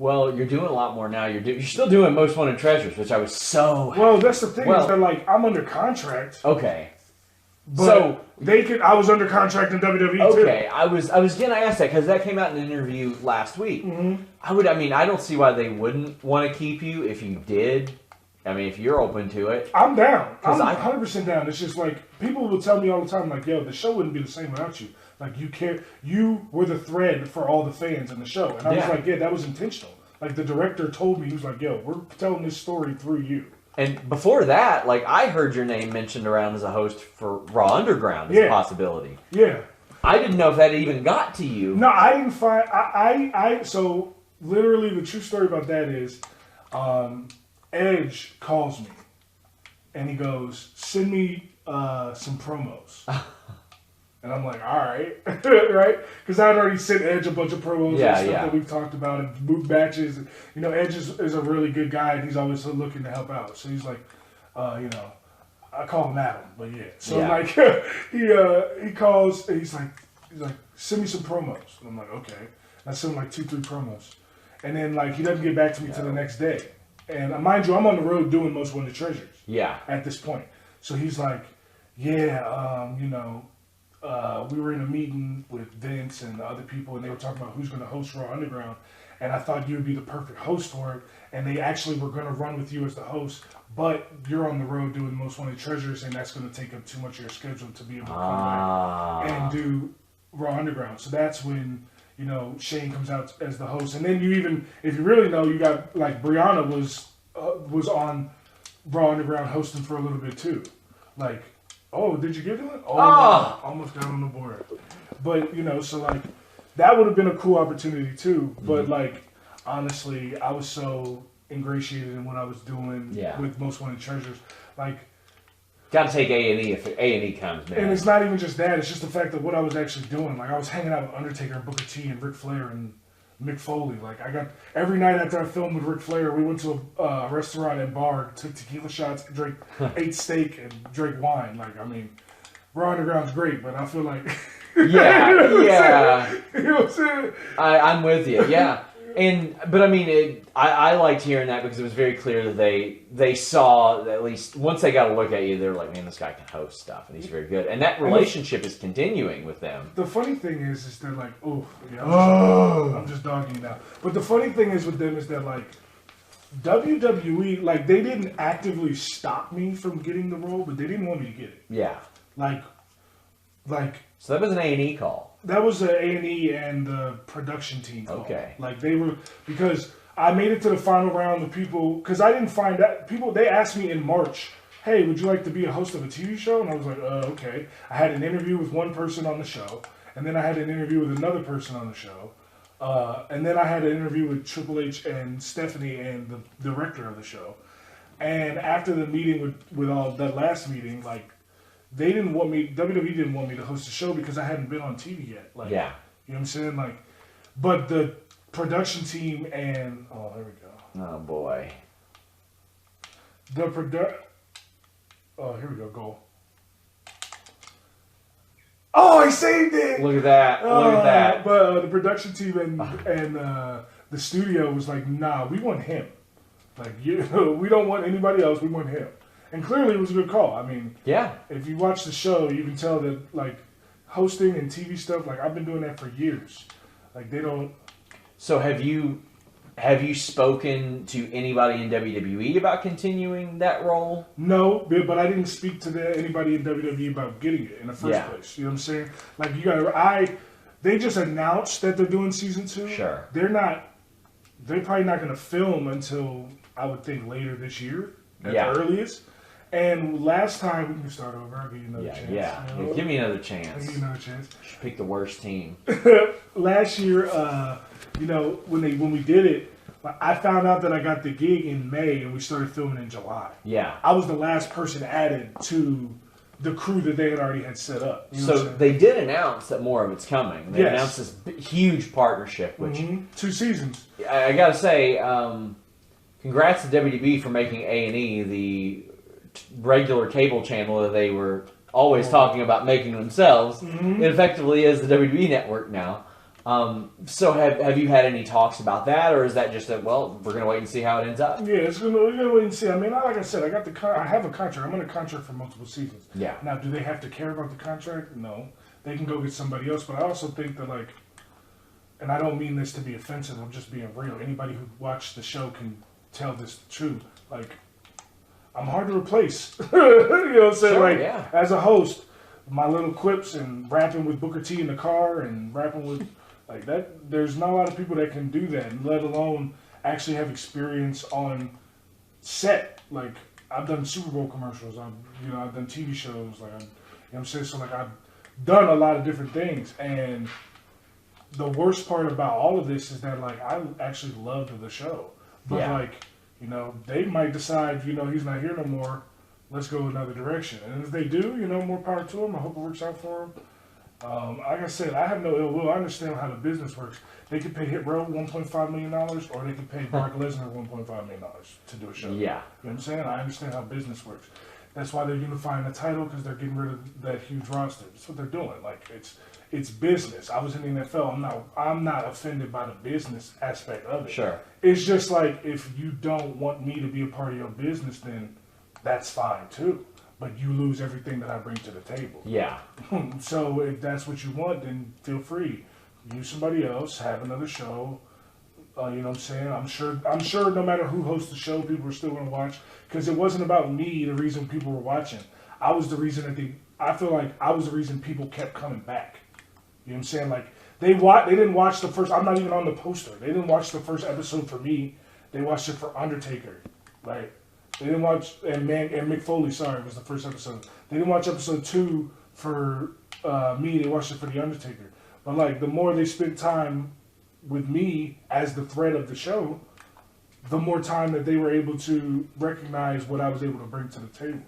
Well, you're doing a lot more now. You're still doing Most Wanted Treasures, which I was so... Well, that's the thing is that, like, I'm under contract. Okay. But so I was under contract in WWE too. Okay, I was gonna ask that because that came out in an interview last week. Mm-hmm. I don't see why they wouldn't want to keep you if you did. I mean, if you're open to it. I'm down. I'm 100% down. It's just like, people will tell me all the time, like, yo, the show wouldn't be the same without you. Like, you were the thread for all the fans in the show. And I was like, yeah, that was intentional. Like, the director told me, he was like, yo, we're telling this story through you. And before that, like, I heard your name mentioned around as a host for Raw Underground as a possibility. Yeah. I didn't know if that even got to you. No, I didn't find... So, literally, the true story about that is... Edge calls me, and he goes, send me some promos. And I'm like, all right, right? Because I had already sent Edge a bunch of promos and stuff that we've talked about and move matches. You know, Edge is a really good guy, and he's always looking to help out. So he's like, you know, I call him Adam, but yeah. So like, he calls, and he's like, send me some promos. And I'm like, okay. And I send him like 2-3 promos. And then like, he doesn't get back to me till the next day. And mind you, I'm on the road doing Most Wanted Treasures. Yeah. At this point. So he's like, yeah, you know, we were in a meeting with Vince and the other people, and they were talking about who's going to host Raw Underground. And I thought you would be the perfect host for it. And they actually were going to run with you as the host, but you're on the road doing Most Wanted Treasures, and that's going to take up too much of your schedule to be able to come back and do Raw Underground. So that's when... You know, Shane comes out as the host, and then you even, if you really know, you got like Brianna was on Raw Underground hosting for a little bit too. Like, oh, did you get to it? Oh, almost got on the board. But you know, so like that would have been a cool opportunity too. But like honestly, I was so ingratiated in what I was doing with Most Wanted Treasures, like. Got to take A&E if A&E comes, man. And it's not even just that. It's just the fact that what I was actually doing. Like, I was hanging out with Undertaker, Booker T, and Ric Flair, and Mick Foley. Like, I got... Every night after I filmed with Ric Flair, we went to a restaurant and bar, took tequila shots, drank, ate steak, and drank wine. Like, I mean, Raw Underground's great, but I feel like... Yeah. You know what I'm saying? I'm with you, yeah. But I mean, I liked hearing that because it was very clear that they saw that at least once they got a look at you, they were like, man, this guy can host stuff and he's very good. And that relationship is continuing with them. The funny thing is they're like, I'm just dogging you now. But the funny thing is with them is that like WWE, like they didn't actively stop me from getting the role, but they didn't want me to get it. Yeah. Like. So that was an A&E call. That was the A&E and the production team call. Okay. Like they were, because I made it to the final round of people, because I didn't find that, they asked me in March, hey, would you like to be a host of a TV show? And I was like, okay. I had an interview with one person on the show, and then I had an interview with another person on the show, and then I had an interview with Triple H and Stephanie and the director of the show. And after the meeting with all that last meeting, like, they didn't want me, WWE didn't want me to host the show because I hadn't been on TV yet. Like, yeah. You know what I'm saying? Like, but the production team and, oh, there we go. Oh, boy. Oh, here we go, goal. Oh, he saved it! Look at that. Look at that. But the production team and the studio was like, nah, we want him. Like, we don't want anybody else, we want him. And clearly it was a good call. I mean, yeah. If you watch the show, you can tell that, like, hosting and TV stuff, like, I've been doing that for years. Like, they don't... So have you spoken to anybody in WWE about continuing that role? No, but I didn't speak to anybody in WWE about getting it in the first place. You know what I'm saying? Like, they just announced that they're doing season 2. Sure. They're probably not going to film until, I would think, later this year at the earliest. And last time, we can start over. I'll give you another chance. Yeah, you know? Give me another chance. I'll give you another chance. Pick the worst team. Last year, you know, when we did it, I found out that I got the gig in May and we started filming in July. Yeah. I was the last person added to the crew that they had already had set up. You know so they did announce that more of it's coming. They announced this huge partnership, which 2 seasons. I gotta say, congrats to WWE for making A&E the regular cable channel that they were always talking about making themselves. It effectively is the WWE network now. So have you had any talks about that, or is that just well, we're gonna wait and see how it ends up? Yeah, we're gonna wait and see. I mean, like I said, I have a contract. I'm in a contract for multiple seasons. Yeah. Now, do they have to care about the contract? No, they can go get somebody else. But I also think that and I don't mean this to be offensive. I'm just being real. Anybody who watched the show can tell this true. I'm hard to replace. You know what I'm saying? Sure, as a host, my little quips and rapping with Booker T in the car and rapping with that. There's not a lot of people that can do that, let alone actually have experience on set. I've done Super Bowl commercials. I've done TV shows. You know what I'm saying? So I've done a lot of different things. And the worst part about all of this is that I actually loved the show, but they might decide, he's not here no more. Let's go another direction. And if they do, more power to them. I hope it works out for them. Like I said, I have no ill will. I understand how the business works. They could pay Hit Row $1.5 million, or they could pay Brock Lesnar $1.5 million to do a show. Yeah. You know what I'm saying? I understand how business works. That's why they're unifying the title, because they're getting rid of that huge roster. That's what they're doing. It's business. I was in the NFL. I'm not offended by the business aspect of it. Sure. It's just if you don't want me to be a part of your business, then that's fine too. But you lose everything that I bring to the table. Yeah. So if that's what you want, then feel free. Use somebody else. Have another show. You know what I'm saying? I'm sure no matter who hosts the show, people are still going to watch. Because it wasn't about me, the reason people were watching. I was the reason I feel like I was the reason people kept coming back. You know what I'm saying? They didn't watch the first, I'm not even on the poster. They didn't watch the first episode for me. They watched it for Undertaker. They didn't watch, and Mick Foley, sorry, was the first episode. They didn't watch episode 2 for me. They watched it for The Undertaker. But the more they spent time with me as the thread of the show, the more time that they were able to recognize what I was able to bring to the table.